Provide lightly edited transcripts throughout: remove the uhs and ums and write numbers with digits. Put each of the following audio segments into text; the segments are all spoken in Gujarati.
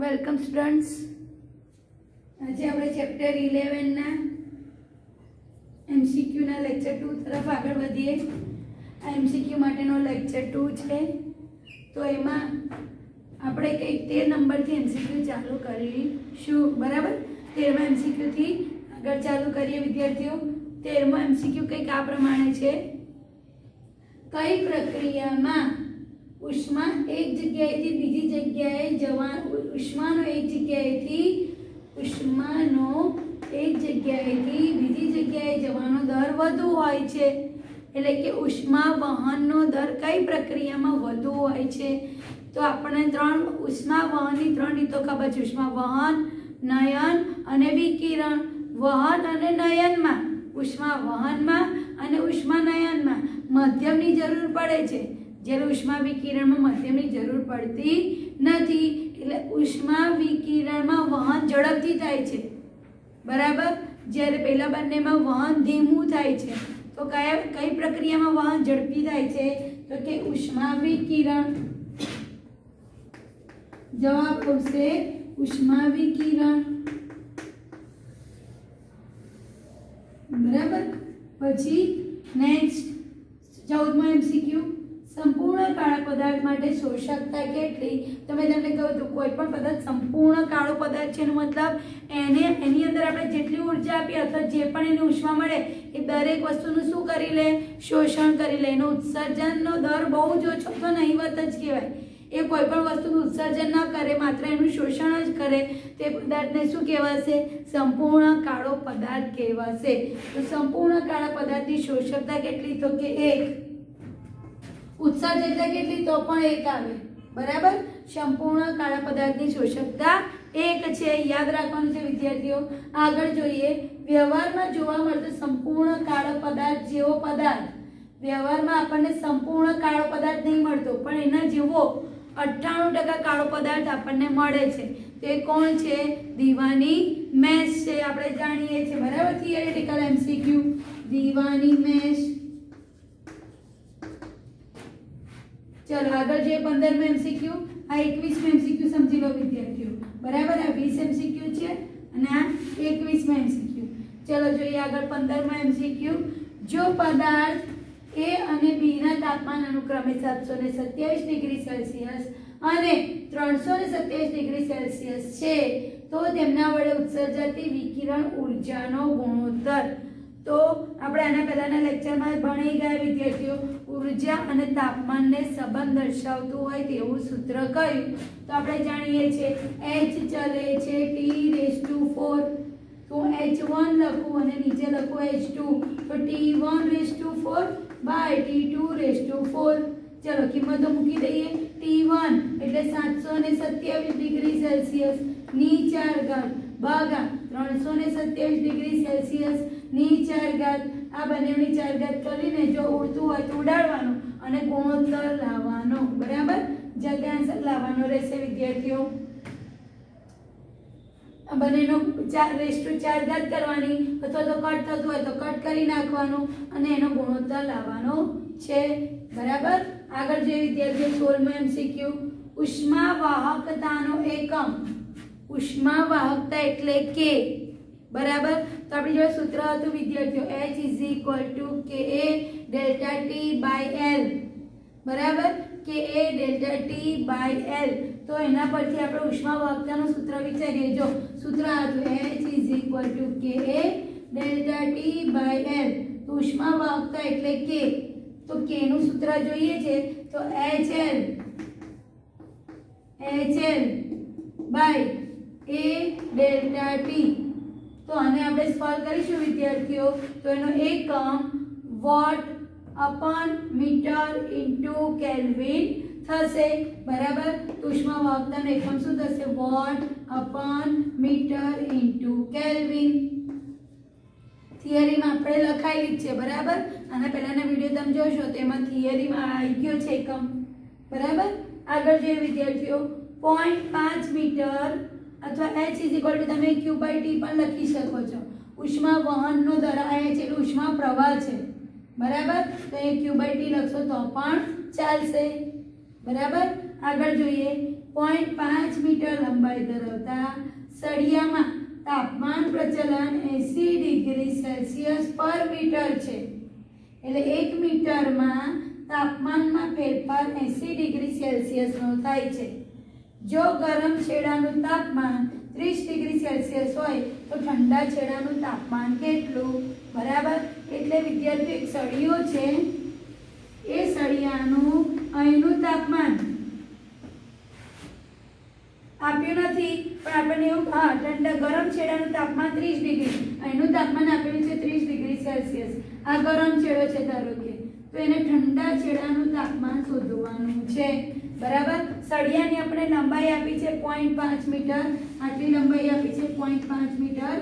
Welcome students. આજે આપણે ચેપ્ટર 11 ના એમસીક્યુ ના લેક્ચર 2 તરફ આગળ વધીએ. આ એમસીક્યુ માટેનો લેક્ચર 2 છે. તો એમાં આપણે કંઈક 13 નંબરથી એમસીક્યુ ચાલુ કરીશું. બરાબર, 13મા એમસીક્યુ થી આગળ ચાલુ કરીએ વિદ્યાર્થીઓ. 13મો એમસીક્યુ કંઈક આ પ્રમાણે છે. કઈ પ્રક્રિયામાં ઉષ્મા એક જગ્યાએથી બીજી જગ્યાએ ઉષ્માનો એક જગ્યાએથી બીજી જગ્યાએ જવાનો દર વધુ હોય છે? એટલે કે ઉષ્મા વહનનો દર કઈ પ્રક્રિયામાં વધુ હોય છે? તો આપણને ઉષ્મા વહનની 3 રીતો ખબર છે. ઉષ્મા વહન, નયન અને વિકિરણ. વહન અને નયનમાં, ઉષ્મા વહનમાં અને ઉષ્મા નયનમાં મધ્યમની જરૂર પડે છે, જ્યારે ઉષ્મા વિકિરણમાં મધ્યમની જરૂર પડતી નથી. એટલે ઉષ્મા વિકિરણમાં વહન ઝડપથી થાય છે. બરાબર, જ્યારે પહેલા બંનેમાં વહન ધીમું થાય છે. તો કઈ પ્રક્રિયામાં વહન ઝડપી થાય છે? તો કે ઉષ્મા વિકિરણ. જવાબ આવશે ઉષ્મા વિકિરણ. બરાબર. પછી નેક્સ્ટ 14મો એમસીક્યુ. સંપૂર્ણ કાળા પદાર્થ માટે શોષકતા કેટલી? તમે તમને કહ્યું હતું કોઈ પણ પદાર્થ સંપૂર્ણ કાળો પદાર્થ છે, એનો મતલબ એની અંદર આપણે જેટલી ઉર્જા આપીએ અથવા જે પણ એને ઉષ્મા મળે એ દરેક વસ્તુનું શું કરી લે? શોષણ કરી લે. એનો ઉત્સર્જનનો દર બહુ જ ઓછો તો નહીવત જ કહેવાય. એ કોઈ પણ વસ્તુનું ઉત્સર્જન ન કરે, માત્ર એનું શોષણ જ કરે, તે પદાર્થને શું કહેવાશે? સંપૂર્ણ કાળો પદાર્થ કહેવાશે. તો સંપૂર્ણ કાળા પદાર્થની શોષકતા કેટલી? તો કે 1. ઉત્સર્જકતા કેટલી? તો પણ 1 આવે. બરાબર, સંપૂર્ણ કાળા પદાર્થની શોષકતા 1 છે. યાદ રાખવાનું છે વિદ્યાર્થીઓ. આગળ જોઈએ. વ્યવહારમાં જોવા મળતો સંપૂર્ણ કાળો પદાર્થ જેવો પદાર્થ, વ્યવહારમાં આપણને સંપૂર્ણ કાળો પદાર્થ નહીં મળતો, પણ એના જેવો 98% કાળો પદાર્થ આપણને મળે છે. તે કોણ છે? દીવાની મેશ છે. આપણે જાણીએ છીએ. બરાબર, થિયરેટિકલ એમસીક્યુ. દીવાની મેશ. ચલો આગળ જોઈએ. 15મો એમસીક્યુ. આ 21મો એમસીક્યુ સમજી લો વિદ્યાર્થીઓ. બરાબર, આ 20 એમસીક્યુ છે અને આ 21મો એમસીક્યુ. ચલો જોઈએ આગળ 15મો એમસીક્યુ. જો પદાર્થ A અને B ના તાપમાન અનુક્રમે 727 ડિગ્રી સેલ્સિયસ અને 327 ડિગ્રી સેલ્સિયસ છે, તો તેમના વડે ઉત્સર્જાતી વિકિરણ ઉર્જાનો ગુણોત્તર. તો આપણે આના પહેલાના લેક્ચરમાં ભણી ગયા વિદ્યાર્થીઓ. ઉર્જા અને તાપમાનને સંબંધ દર્શાવતું હોય તેવું સૂત્ર કયું? તો આપણે જાણીએ છીએ H ચલે છે T⁴. તો H1 લખું અને નીચે લખું H2, તો T1⁴ બાય T2⁴. ચલો કિંમતો મૂકી દઈએ. T1 એટલે 727 ડિગ્રી સેલ્સિયસ ની 4 ઘાત ભાગ્યા 327 ડિગ્રી સેલ્સિયસ ની 4 ઘાત. આ બંનેની 4 ઘાત કરીને જો ઉડતું હોય તો ઉડાડવાનું અને ગુણોત્તર લાવવાનો. બરાબર, જગ્યાંશ લાવવાનો રહેશે વિદ્યાર્થીઓ. આ બંનેનો 4 ઘાત કરવાની, અથવા તો કટ થતું હોય તો કટ કરી નાખવાનું અને એનો ગુણોત્તર લાવવાનો છે. બરાબર, આગળ જે વિદ્યાર્થીઓ 16મો એમસીક્યુ. ઉષ્મા વાહકતાનો એકમ. ઉષ્મા વાહકતા એટલે કે. બરાબર, તો આપણી જોડે સૂત્ર હતું વિદ્યાર્થીઓ H = KA ΔT/L. બરાબર, KA ΔT/L. તો એના પરથી આપણે ઉષ્મા વાહકતાનું સૂત્ર વિચારીએ. જો સૂત્ર હતું H = KA ΔT/L. તો ઉષ્મા વાહકતા એટલે કે. તો K નું સૂત્ર જોઈએ છે તો HL /A ΔT. તો આને આપણે સોલ્વ કરીશું વિદ્યાર્થીઓ. તો એનો એકમ વોટ/મીટર/કેલ્વિન થશે. બરાબર, ઉષ્મા વાહકતાનો એકમ શું થશે? વોટ/મીટર/કેલ્વિન. થિયરીમાં આપણે લખાયેલી છે. બરાબર, આના પહેલાના વિડીયો તમે જોશો તો એમાં થિયરીમાં આવી ગયો છે એકમ. બરાબર, આગળ જોઈએ વિદ્યાર્થીઓ. 0.5 મીટર અથવા H = તમે Q/T પણ લખી શકો છો. ઉષ્મા વહનનો દર આ છે એટલે ઉષ્મા પ્રવાહ છે. બરાબર, તો એ Q/T લખશો તો પણ ચાલશે. બરાબર, આગળ જોઈએ. 0.5 મીટર લંબાઈ ધરાવતા સળિયામાં તાપમાન પ્રચલન 80 ડિગ્રી સેલ્સિયસ પર મીટર છે. એટલે 1 મીટરમાં તાપમાનમાં ફેરફાર 80 ડિગ્રી સેલ્સિયસનો થાય છે. જો ગરમ છેડાનું તાપમાન 30 ડિગ્રી સેલ્સિયસ હોય તો ઠંડા છેડાનું તાપમાન કેટલું? બરાબર. એટલે વિદ્યાર્થીઓ એક સળિયો છે, એ સળિયાનું અહીંનું તાપમાન આપ્યું નથી, પણ આપણને એવું ઠંડા ગરમ છેડાનું તાપમાન 30 ડિગ્રી, અહીંનું તાપમાન આપેલું છે 30 ડિગ્રી સેલ્સિયસ. આ ગરમ છેડો છે ધારો કે, તો એને ઠંડા છેડાનું તાપમાન શોધવાનું છે. બરાબર. સળિયાની આપણે લંબાઈ આપી છે 0.5 મીટર, આટલી લંબાઈ આપી છે 0.5 મીટર,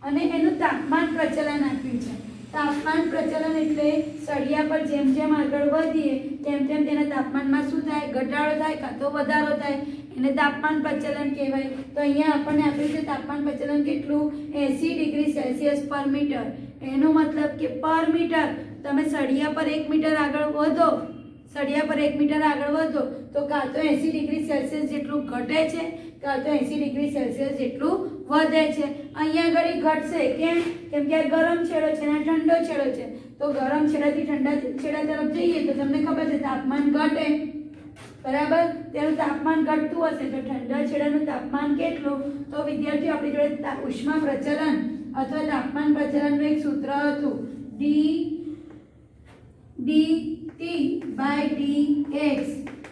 અને એનું તાપમાન પ્રચલન આપ્યું છે. તાપમાન પ્રચલન એટલે સળિયા પર જેમ જેમ આગળ વધીએ તેમ તેમ તેના તાપમાનમાં શું થાય? ઘટાડો થાય કાં તો વધારો થાય, એને તાપમાન પ્રચલન કહેવાય. તો અહીંયા આપણને આપ્યું છે તાપમાન પ્રચલન કેટલું? 80 ડિગ્રી સેલ્સિયસ પર મીટર. એનો મતલબ કે પર મીટર તમે સળિયા પર 1 મીટર આગળ વધો, સળિયા પર 1 મીટર આગળ વધો તો કાં તો 80 ડિગ્રી સેલ્સિયસ જેટલું ઘટે છે, કાં તો 80 ડિગ્રી સેલ્સિયસ જેટલું વધે છે. અહીંયા આગળ ઘટશે. કેમ? કેમ કે આ ગરમ છેડો છે અને ઠંડો છેડો છે, તો ગરમ છેડાથી ઠંડા છેડા તરફ જઈએ તો તમને ખબર છે તાપમાન ઘટે. બરાબર. તેનું તાપમાન ઘટતું હશે તો ઠંડા છેડાનું તાપમાન કેટલું? તો વિદ્યાર્થીઓ આપણી જોડે ઉષ્મા પ્રચલન અથવા તાપમાન પ્રચલનનું એક સૂત્ર હતું, dT/dx.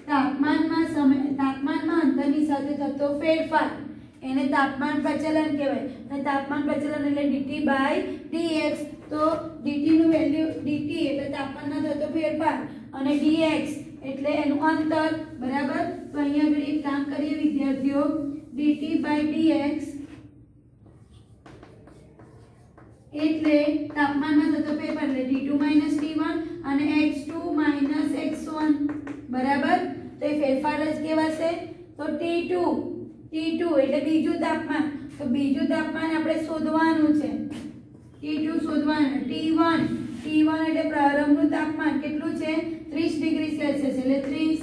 તાપમાનમાં અંતરની સાથે થતો ફેરફાર એને તાપમાન પ્રચલન કહેવાય. અને તાપમાન પ્રચલન એટલે dT/dx. તો dt નું વેલ્યુ, dt એટલે તાપમાનમાં થતો ફેરફાર અને dx એટલે એનું અંતર. બરાબર. તો અહીંયા આગળ એક કામ કરીએ વિદ્યાર્થીઓ, dT/dx એટલે તાપમાનમાં થતો ફેરફાર એટલે T2 - T1 અને x2 - x1. બરાબર. તો એ ફેરફાર જ કહેવાશે. તો T2 એટલે બીજું તાપમાન. તો બીજું તાપમાન આપણે શોધવાનું છે, T2 શોધવાનું. T1 એટલે પ્રારંભનું તાપમાન કેટલું છે? 30 ડિગ્રી સેલ્સિયસ. એટલે 30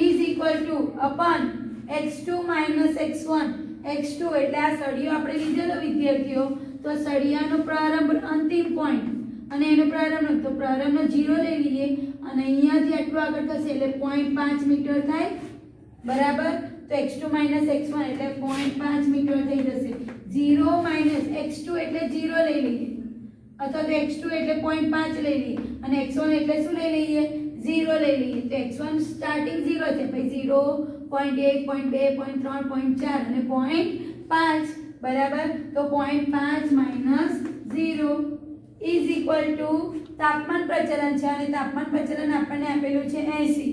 is equal two અપન x2 - x1. x2 એટલે આ સળિયો આપણે લીધેલો વિદ્યાર્થીઓ, તો સળિયાનો પ્રારંભ અંતિમ પોઈન્ટ અને એનો પ્રારંભનો, તો પ્રારંભનો 0 લઈ લઈએ અને અહીંયાથી આટલું આગળ થશે એટલે 0.5 મીટર થાય. બરાબર. તો x2 - x1 એટલે 0.5 મીટર થઈ જશે. 0 - x2 એટલે 0 લઈ લઈએ, અથવા તો x2 એટલે 0.5 લઈ લઈએ અને x1 એટલે શું લઈ લઈએ? 0 લઈ લઈએ. તો x1 સ્ટાર્ટિંગ 0 છે, પછી 0, 0.1, 0.2, 0.3, 0.4 અને 0.5. બરાબર. તો 0.5 - 0 ઇઝ ઇક્વલ ટુ તાપમાન પ્રચલન છે, અને તાપમાન પ્રચલન આપણને આપેલું છે 80.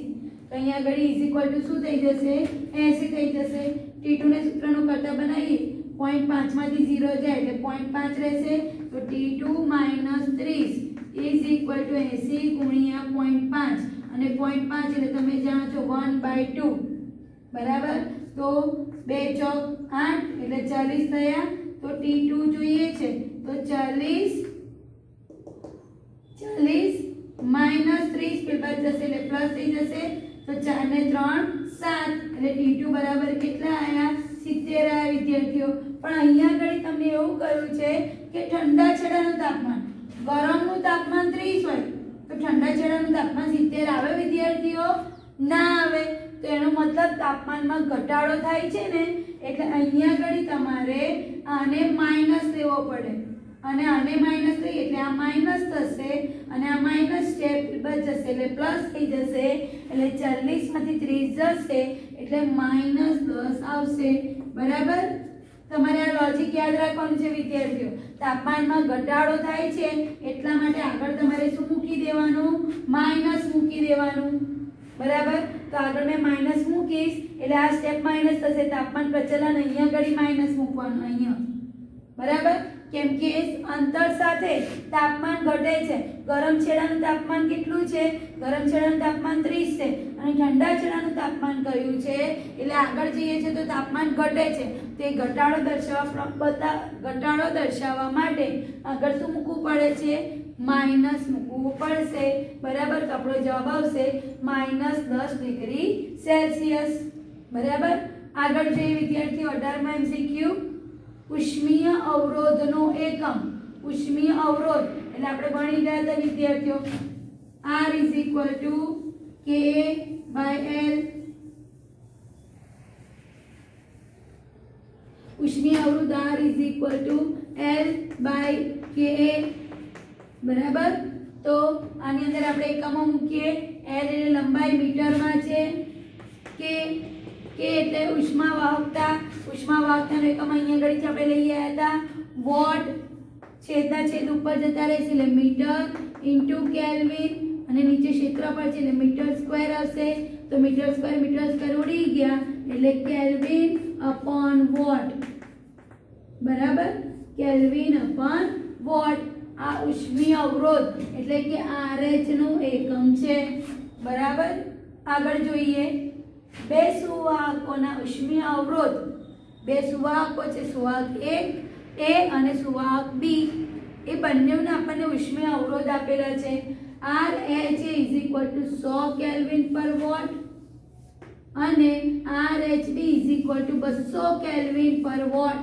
તો અહીંયા આગળ ઇઝ ઇક્વલ ટુ શું થઈ જશે? 80 થઈ જશે. T2 ને સૂત્રનું કરતા બનાવીએ, 0.5 માંથી 0 જાય એટલે 0.5 રહેશે. તો T2 - 30 ઇઝ ઇક્વલ ટુ 80 ગુણ્યા 0.5, અને 0.5 એટલે તમે જાણો છો 1/2. બરાબર. તો 2 ચોક 8 એટલે 40 થયા. તો T2 જોઈએ છે તો 40 - 30 પેલા જશે એટલે પ્લસ થઈ જશે. તો 4 ને 3 7 એટલે T2 બરાબર કેટલા આયા? 70 આયા વિદ્યાર્થીઓ. પણ અહીંયા આગળ તમને એવું કહ્યું છે કે ઠંડા છેડાનું તાપમાન, ગરમનું તાપમાન 30 હોય તો ઠંડા છેડાનું તાપમાન 70 આવે વિદ્યાર્થીઓ? ના આવે. તો એનો મતલબ તાપમાનમાં ઘટાડો થાય છે ને, એટલે અહીંયા આગળ તમારે આને માઈનસ લેવો પડે, અને આને માઈનસ લઈએ એટલે આ માઈનસ થશે અને આ માઈનસ સ્ટેપ જશે એટલે પ્લસ થઈ જશે. એટલે 40 માંથી 30 જશે એટલે -10 આવશે. બરાબર. તમારે આ લોજિક યાદ રાખવાનું છે વિદ્યાર્થીઓ. તાપમાનમાં ઘટાડો થાય છે એટલા માટે આગળ તમારે શું મૂકી દેવાનું? માઈનસ મૂકી દેવાનું. બરાબર. તો આગળ મેં માઈનસ મૂકીશ એટલે આ સ્ટેપ માઈનસ થશે. તાપમાન પ્રચલન અહીંયા આગળ માઈનસ મૂકવાનું અહીંયા. બરાબર. કેમ કે અંતર સાથે તાપમાન ઘટે છે. ગરમ છેડાનું તાપમાન કેટલું છે? ગરમ છેડાનું તાપમાન 30 છે અને ઠંડા છેડાનું તાપમાન કયું છે? એટલે આગળ જઈએ છે તો તાપમાન ઘટે છે. તે ઘટાડો દર્શાવવા માટે આગળ શું મૂકવું પડે છે? માઇનસ મૂકવું પડશે. બરાબર, તો આપણો જવાબ આવશે -10 ડિગ્રી સેલ્સિયસ. બરાબર, આગળ જોઈએ વિદ્યાર્થીઓ 18માં MCQ. ઉષ્મીય અવરોધનો એકમ. ઉષ્મીય અવરોધ એટલે આપણે ભણી ગયા હતા વિદ્યાર્થીઓ, R = K/L. ઉષ્મીય અવરોધ R = L/Ka. બરાબર, તો આની અંદર આપણે એકમો મૂકીએ. L એટલે લંબાઈ મીટરમાં છે, K એટલે ઉષ્મા વાહકતા. ઉષ્મા વાહકતાનો એકમ અહીંયા ઘડી આપણે લઈ આવ્યા હતા વોટ. છેદના છેદ ઉપર જતા રહેશે એટલે મીટર ઇન્ટુ કેલ્વિન અને નીચે ક્ષેત્રફળ છે એટલે મીટર સ્ક્વેર હશે. તો મીટર સ્ક્વેર ઉડી ગયા એટલે કેલ્વિન અપોન વોટ. બરાબર, કેલ્વિન અપોન વોટ. આ ઉષ્મીય અવરોધ એટલે કે RH નું એકમ છે. બરાબર, આગળ જોઈએ બે સુવાહકોના ઉષ્મીય અવરોધ. બે સુવાહકો છે, સુવાહક 1 A અને સુવાહક B. એ બંનેના આપણને ઉષ્મીય અવરોધ આપેલા છે. RH = 100 કેલ્વિન પર વોટ અને RHB = 200 કેલ્વિન પર વોટ.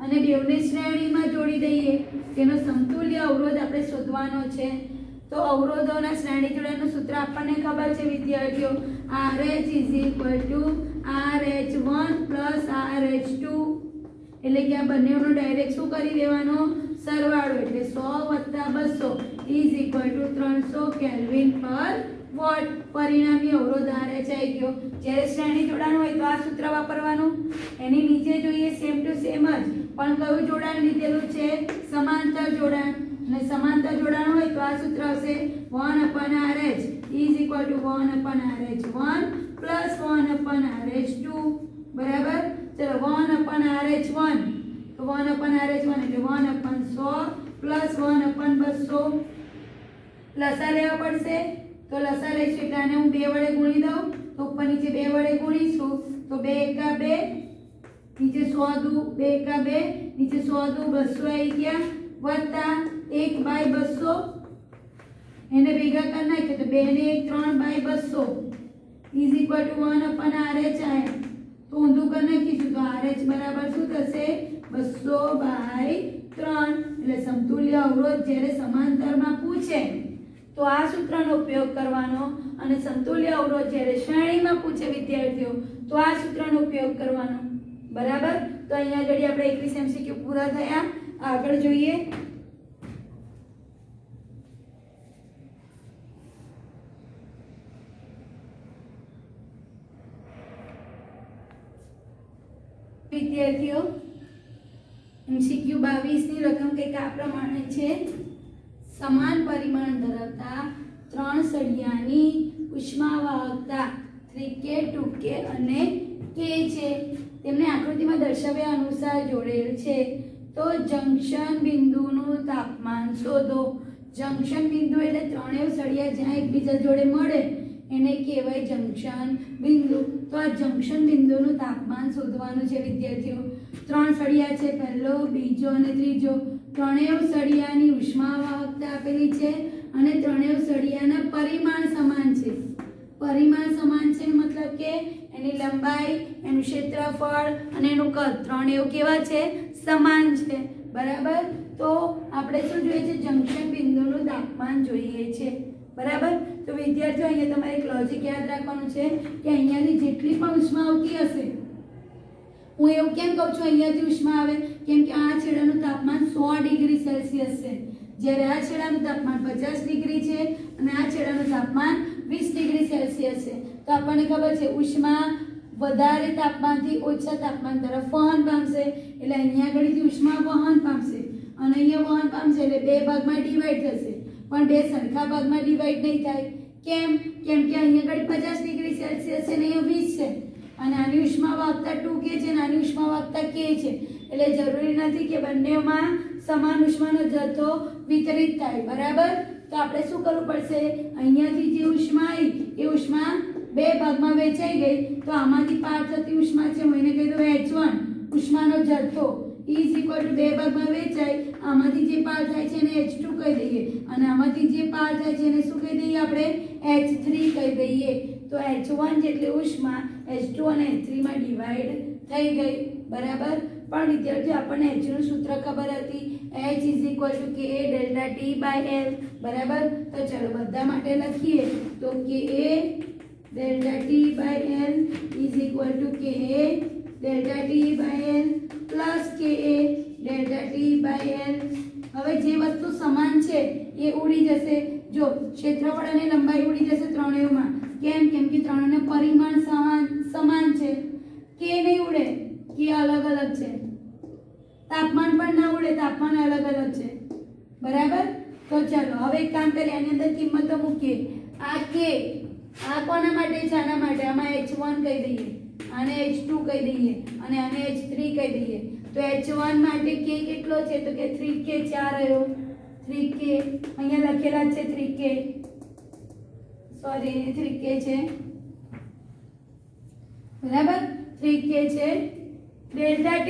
અને બેવને શ્રેણીમાં જોડી દઈએ. તેનો સમતુલ્ય અવરોધ આપણે શોધવાનો છે. તો અવરોધોના શ્રેણી જોડાણનું સૂત્ર આપણને ખબર છે વિદ્યાર્થીઓ, RH = RH1 + RH2. એટલે કે આ બંનેનો ડાયરેક્ટ શું કરી દેવાનો? સરવાળો. એટલે 100 + 200 = 300 કેલ્વિન પર વોટ. પરિણામી અવરોધ RH આવી ગયો. જ્યારે શ્રેણી જોડાણ હોય તો આ સૂત્ર વાપરવાનું. એની નીચે જોઈએ સેમ ટુ સેમ જ, પણ કયું જોડાણ લીધેલું છે? સમાંતર જોડાણ. અને સમાંતર જોડાણ હોય તો આ સૂત્ર હશે 1/RH = 1/RH1 + 1/RH2. બરાબર, ચલો 1/RH1 તો 1/RH1 એટલે 1/100 + 1/200. લસા લેવા પડશે. તો લસા લઈશું એટલે આને હું 2 વડે ગુણી દઉં. તો ઉપર નીચે 2 વડે ગુણીશું તો 2 × 2, નીચે 100 દુ 2 × 2, નીચે 100 દુ 200 આવી ગયા, વત્તા 1/200. એને ભેગા કરી નાખીએ તો 2 ને 1 3/200 = 1/RH આયા. તો ઊંધું કરી નાખીશું તો RH બરાબર શું થશે? 200/3. એટલે સમતુલ્ય અવરોધ જ્યારે સમાંતરમાં પૂછે તો આ સૂત્રનો ઉપયોગ કરવાનો અને સમતુલ્ય અવરોધ જ્યારે શ્રેણીમાં પૂછે વિદ્યાર્થીઓ તો આ સૂત્રનો ઉપયોગ કરવાનો. બરાબર, તો અહીંયા આગળ આપણે 21 MCQ પૂરા થયા. આગળ જોઈએ વિદ્યાર્થીઓ MCQ 22 ની રકમ કંઈક આ પ્રમાણે છે. સમાન પરિમાણ ધરાવતા 3 સળિયાની ઉષ્મા વાહકતા 3K 2K અને K છે. તેમને આકૃતિમાં દર્શાવ્યા અનુસાર જોડેલ છે. તો જંક્શન બિંદુનું તાપમાન શોધો. જંક્શન બિંદુ એટલે ત્રણેય સળિયા જ્યાં એકબીજા જોડે મળે એને કહેવાય જંક્શન બિંદુ. તો આ જંક્શન બિંદુનું તાપમાન શોધવાનું છે વિદ્યાર્થીઓ. 3 સળિયા છે, પહેલો, બીજો અને ત્રીજો. ત્રણેય સળિયાની ઉષ્મા વાહકતા આપેલી છે અને ત્રણેય સળિયાના પરિમાણ સમાન છે. પરિમાણ સમાન છે મતલબ કે એની લંબાઈ, એનું ક્ષેત્રફળ અને એનું કદ ત્રણેય કેવા છે? સમાન છે. બરાબર, તો આપણે શું જોઈએ છે? જંક્શન બિંદુનું તાપમાન જોઈએ છે. બરાબર, તો વિદ્યાર્થીઓ અહીંયા તમારે એક લોજિક યાદ રાખવાનું છે કે અહીંયાથી જેટલી પણ ઉષ્મા આવતી હશે, હું એવું કેમ કહું છું અહીંયાથી ઉષ્મા આવે? કેમ કે આ છેડાનું તાપમાન 100 ડિગ્રી સેલ્સિયસ છે, જ્યારે આ છેડાનું તાપમાન 50 ડિગ્રી છે અને આ છેડાનું તાપમાન 20 ડિગ્રી સેલ્સિયસ છે. તો આપણને ખબર છે ઉષ્મા વધારે તાપમાનથી ઓછા તાપમાન તરફ વહન પામશે. એટલે અહીંયા આગળથી ઉષ્મા વહન પામશે અને અહીંયા વહન પામશે એટલે બે ભાગમાં ડિવાઈડ થશે, પણ બે સરખા ભાગમાં ડિવાઈડ નહીં થાય. કેમ? કેમ કે અહીંયા આગળ 50 ડિગ્રી સેલ્સિયસ છે અને અહીંયા 20 છે અને આની ઉષ્મા વાહકતા 2K છે અને આની ઉષ્મા વાહકતા K છે. એટલે જરૂરી નથી કે બંનેમાં સમાન ઉષ્માનો જથ્થો વિતરિત થાય, બરાબર. તો આપણે શું કરવું પડશે, અહીંયાથી જે ઉષ્મા આવી એ ઉષ્મા બે ભાગમાં વેચાઈ ગઈ, તો આમાંથી પાર થતી ઉષ્મા છે હું એને કહી દઉં H1, ઉષ્માનો જથ્થો ઇઝ ઇક્વલ ટુ બે ભાગમાં વેચાય, આમાંથી જે પાર થાય છે એને H2 કહી દઈએ, અને આમાંથી જે પાર થાય છે એને શું કહી દઈએ આપણે, H3 કહી દઈએ. તો H1 જેટલી ઉષ્મા H2 અને H3 માં ડિવાઈડ થઈ ગઈ, બરાબર. પણ વિદ્યાર્થીઓ આપણને H નું સૂત્ર ખબર હતી, H is equal to Ka delta T by L, બરાબર. તો ચલો બધા માટે લખીએ તો Ka delta T by L is equal to Ka delta T by L plus Ka delta T by L. હવે જે વસ્તુ સમાન છે એ ઉડી જશે, જો ક્ષેત્રફળ અને લંબાઈ ઉડી જશે ત્રણેયમાં. કેમ કે ત્રણેયના પરિમાણ સમાન છે. કે નહીં ઉડે, કે અલગ અલગ છે. તાપમાન પણ ના ઉડે, તાપમાન અલગ અલગ છે, બરાબર. તો ચાલો હવે એક કામ કરીએ, આની અંદર કિંમતો મૂકીએ. આ કે આ કોના માટે છે, આના માટે, આમાં H1 કહી દઈએ, આને H2 કહી દઈએ અને આને H3 કહી દઈએ. તો H1 માટે K કેટલો છે, તો કે 3K 4 આવ્યો, 3K અહીંયા લખેલા છે 3K, સોરી 3K છે, બરાબર. 3K છે. ડેલ્ટા T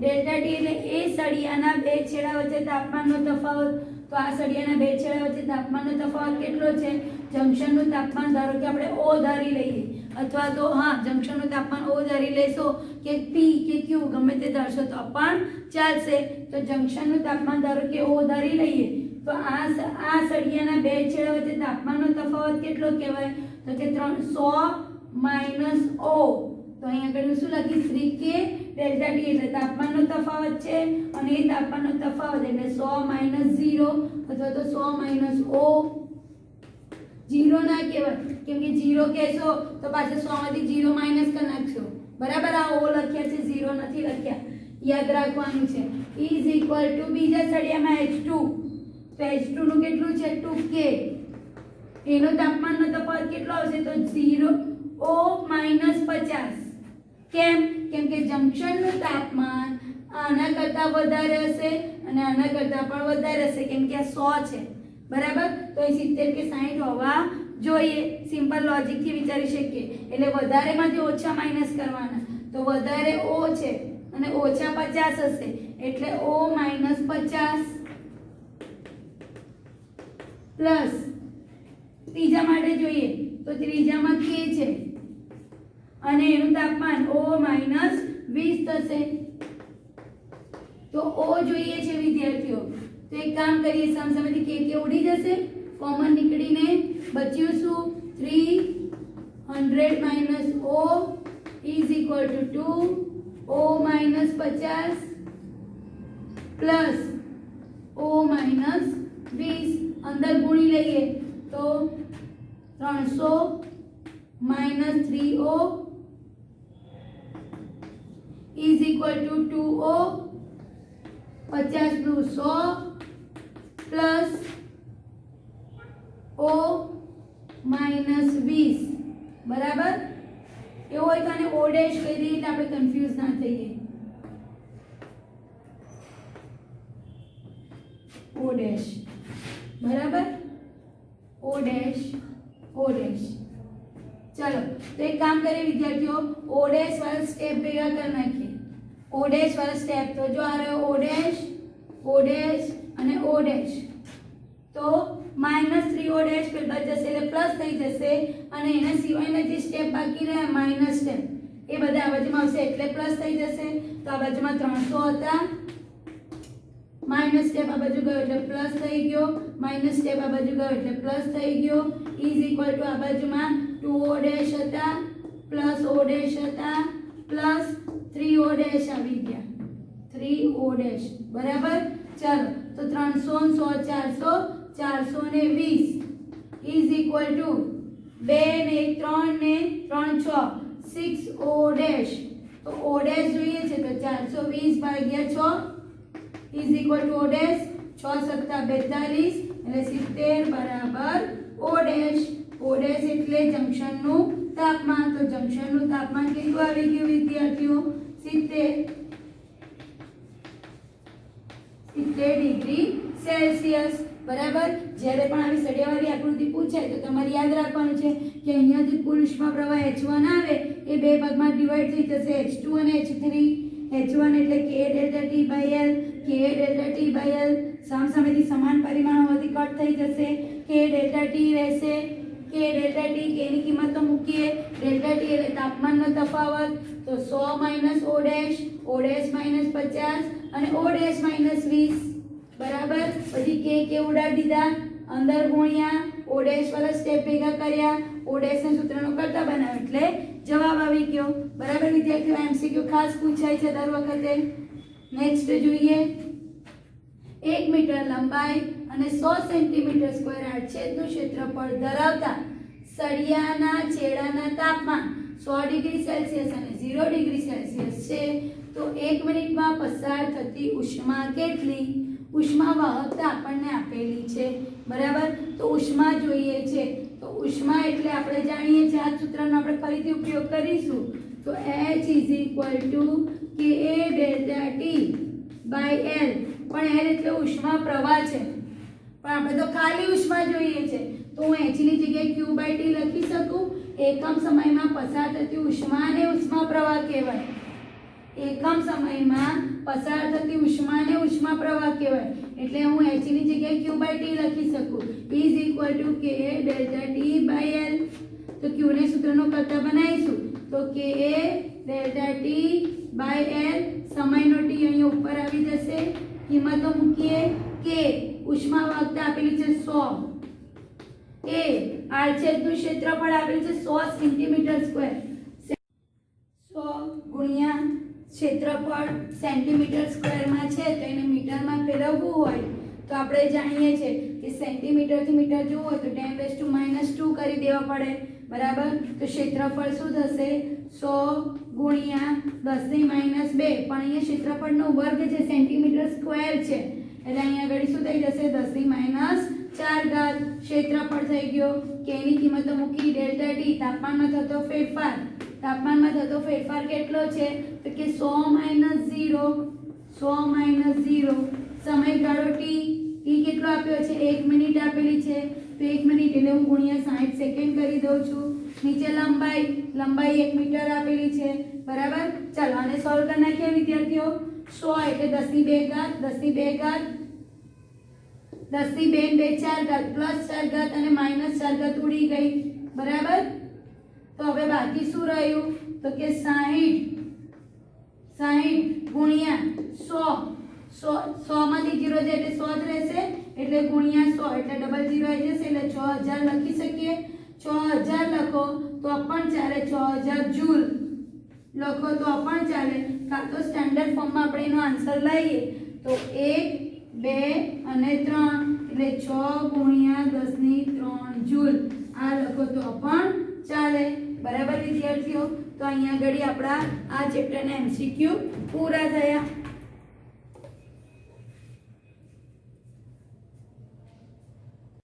એટલે એ સળિયાના બે છેડા વચ્ચે તાપમાનનો તફાવત. તો આ સળિયાના બે છેડા વચ્ચે તાપમાનનો તફાવત કેટલો છે, જંક્શનનું તાપમાન ધારો કે આપણે O ધારી લઈએ, અથવા તો હા જંક્શનનું તાપમાન O ધારી લેશો કે P કે Q ગમે તે ધારશો તો પણ ચાલશે. તો જંક્શનનું તાપમાન ધારો કે O ધારી લઈએ, તો આ સળિયાના બે છેડા વચ્ચે તાપમાનનો તફાવત કેટલો કહેવાય, તો કે 100 માઈનસ O. તો અહીંયા આગળ શું લખીશ, 3K ડેલ્ટા T એટલે તાપમાનનો તફાવત છે, અને એ તાપમાનનો તફાવત એટલે 100 માઈનસ 0 અથવા તો 100 માઈનસ O. 0 ના કહેવાય, કેમ કે 0 કહેશો તો પાછળ 100 માંથી 0 માઈનસ કરી નાખશો, બરાબર. આ O લખ્યા છે, 0 નથી લખ્યા, યાદ રાખવાનું છે. ઇઝ ઇક્વલ ટુ બીજા સળિયામાં H2, તો H2 નું કેટલું છે 2K, એનો તાપમાનનો તફાવત કેટલો આવશે, તો 0 O માઈનસ 50. કેમ કે જંક્શનનું તાપમાન આના કરતાં વધારે હશે અને આના કરતાં પણ વધારે હશે, કેમ કે આ 100 છે, બરાબર. તો એ 70 કે 60 હોવા જોઈએ. સિમ્પલ લોજિકથી વિચારી શકીએ. એટલે વધારેમાંથી ઓછા માઈનસ કરવાના, તો વધારે O છે અને ઓછા 50 હશે એટલે O માઈનસ 50 પ્લસ ત્રીજા માટે જોઈએ તો ત્રીજામાં K છે અને એનું તાપમાન O માઈનસ 20 થશે. તો O જોઈએ છે વિદ્યાર્થીઓ, તો એક કામ કરીએ, સામસામેથી K ઉડી જશે, કોમન નીકળીને બચ્યું શું 300 minus O is equal two 2 O minus 50 plus O minus 20. અંદર ગુણી લઈએ તો 300 minus 3O is equal two 2O, 50 નું 100 પ્લસ O માઈનસ 20, બરાબર. એવું હોય તો આને O ડેશ કહી દઈએ એટલે આપણે કન્ફ્યુઝ ના થઈએ. O ડેશ, બરાબર. O dash O dash. ચલો તો એક કામ કરીએ વિદ્યાર્થીઓ, O ડેશ વાળા સ્ટેપ ભેગા કરી નાખીએ. O ડેશ વાળા સ્ટેપ તો જો આ રહ્યો O ડેશ અને O ડેશ. તો માઈનસ 3O ડેશ પેલા જશે એટલે પ્લસ થઈ જશે, અને એના સિવાયના જે સ્ટેપ બાકી રહ્યા માઈનસ સ્ટેપ એ બધા આ બાજુમાં આવશે એટલે પ્લસ થઈ જશે. તો આ બાજુમાં 300 હતા, માઈનસ સ્ટેપ આ બાજુ ગયો એટલે પ્લસ થઈ ગયો, માઈનસ સ્ટેપ આ બાજુ ગયો એટલે પ્લસ થઈ ગયો, ઇઝ ઇક્વલ ટુ આ બાજુમાં 2O ડેશ હતા પ્લસ O ડેશ હતા પ્લસ 3O ડેશ આવી ગયા, 3O ડેશ, બરાબર. ચાલો તો 300 100 420 ઇઝ ઇક્વલ ટુ 2 ને 3 ને 3 6 6O ડેશ. તો O ડેશ જોઈએ છે તો 420 ભાગ્યા 6 is equal two O dash, 6 સત્તા 42 એટલે 70 બરાબર O ડેશ. O ડેશ એટલે જંક્શનનું તાપમાન. તો જંક્શનનું તાપમાન કેટલું આવી ગયું વિદ્યાર્થીઓ 70. 70 ડિગ્રી સેલ્સિયસ. બરાબર. જ્યારે પણ આવી સળિયાવાળી આકૃતિ પૂછાય તો તમારે યાદ રાખવાનું છે કે અહીંયાથી કુલ ઉષ્મા પ્રવાહ H1 આવે એ બે ભાગમાં ડિવાઈડ થઈ જશે, H2 અને H3. H1 એટલે K delta T by L, K delta T by L સામસામેથી સમાન પરિમાણ હોવાથી કટ થઈ જશે, K ડેલ્ટા T રહેશે. K ડેલ્ટા T, K ની કિંમત તો મૂકીએ. ડેલ્ટા T એટલે તાપમાનનો તફાવત, તો 100 minus O dash, O dash minus 50 અને O ડેશ માઈનસ 20. બરાબર. પછી K ઉડાડી દીધા, અંદર ગુણ્યા O ડેશ વાળા સ્ટેપ ભેગા કર્યા, O ડેશ ના સૂત્રનો કરતા બનાવ્યો એટલે જવાબ આવી ગયો. બરાબર વિદ્યાર્થીઓ, MCQ ખાસ પૂછાય છે દર વખતે. નેક્સ્ટ જોઈએ. 1 મીટર લંબાઈ અને 100 સેન્ટીમીટર સ્ક્વેર આડછેદનું ક્ષેત્રફળ ધરાવતા સળિયાના છેડાના તાપમાન 100 ડિગ્રી સેલ્સિયસ અને 0 ડિગ્રી સેલ્સિયસ છે, તો 1 મિનિટમાં પસાર થતી ઉષ્મા કેટલી? ઉષ્મા વાહકતા આપણને આપેલી છે. બરાબર. તો ઉષ્મા જોઈએ છે, તો ઉષ્મા એટલે આપણે જાણીએ છીએ, આ સૂત્રનો આપણે ફરીથી ઉપયોગ કરીશું. તો H = Ka delta T by L. પણ L એટલે ઉષ્મા પ્રવાહ છે, પણ આપણે તો ખાલી ઉષ્મા જોઈએ છે, તો હું H ની જગ્યાએ Q બાય T લખી શકું. એકમ સમયમાં પસાર થતી ઉષ્માને ઉષ્મા પ્રવાહ કહેવાય. એકમ સમયમાં પસાર થતી ઉષ્માને ઉષ્મા પ્રવાહ કહેવાય. એટલે હું H ની જગ્યાએ Q બાય T લખી શકું. = Ka delta T by L. તો Q ને સૂત્રનો કરતા બનાવીશું, તો Ka delta T by L. સમયનો T અહીં ઉપર આવી જશે, કિંમતો મૂકીએ. K ઉષ્મા વાહકતા આપેલી છે 100. A આડછેદનું ક્ષેત્રફળ આપેલું છે 100 સેન્ટીમીટર સ્ક્વેર. 100 ગુણ્યા ક્ષેત્રફળ સેન્ટીમીટર સ્ક્વેરમાં છે, તો એને મીટરમાં ફેરવવું હોય તો આપણે જાણીએ છીએ કે સેન્ટીમીટરથી મીટર જોવું હોય તો 10⁻² કરી દેવા પડે. બરાબર. તો ક્ષેત્રફળ શું થશે? 100 ગુણ્યા 10⁻². પણ અહીંયા ક્ષેત્રફળનો વર્ગ છે, સેન્ટીમીટર સ્ક્વેર છે, એટલે અહીંયા આગળ શું થઈ જશે? 10⁻⁴. ક્ષેત્રફળ થઈ ગયો. K ની કિંમતો મૂકી. ડેલ્ટા T તાપમાનમાં થતો ફેરફાર. તાપમાનમાં થતો ફેરફાર કેટલો છે? તો કે 100 - 0. 100 - 0. સમયગાળો T. T કેટલો આપ્યો છે? 1 મિનિટ આપેલી છે, તો 1 મિનિટ એટલે હું ગુણ્યા 60 સેકન્ડ કરી દઉં છું. નીચે લંબાઈ 1 મીટર આપેલી છે. બરાબર. ચાલો આને સોલ્વ કરી નાખીએ વિદ્યાર્થીઓ. 100 એટલે 10⁻2 ઘાત, 10⁻2 ઘાત, 10⁻2 2 4 ઘાત, +4 ઘાત અને -4 ઘાત ઉડી ગઈ. બરાબર. તો હવે બાકી શું રહ્યું? તો કે 60 ગુણ્યા 100. 100 માંથી 0 જાય એટલે 100 જ રહેશે, એટલે ગુણ્યા 100 એટલે ડબલ 0 આવી જશે, એટલે 6000 લખી શકીએ. 6000 લખો તો પણ ચાલે, 6000 જૂલ લખો તો પણ ચાલે. કાં તો સ્ટાન્ડર્ડ ફોર્મમાં આપણે એનો આન્સર લઈએ તો 1 2 અને 3 એટલે 6 ગુણ્યા 10⁻³ જૂલ આ લખો તો પણ ચાલે. બરાબર વિદ્યાર્થીઓ. તો અહીંયા આગળ આપણા આ ચેપ્ટરના MCQ પૂરા થયા.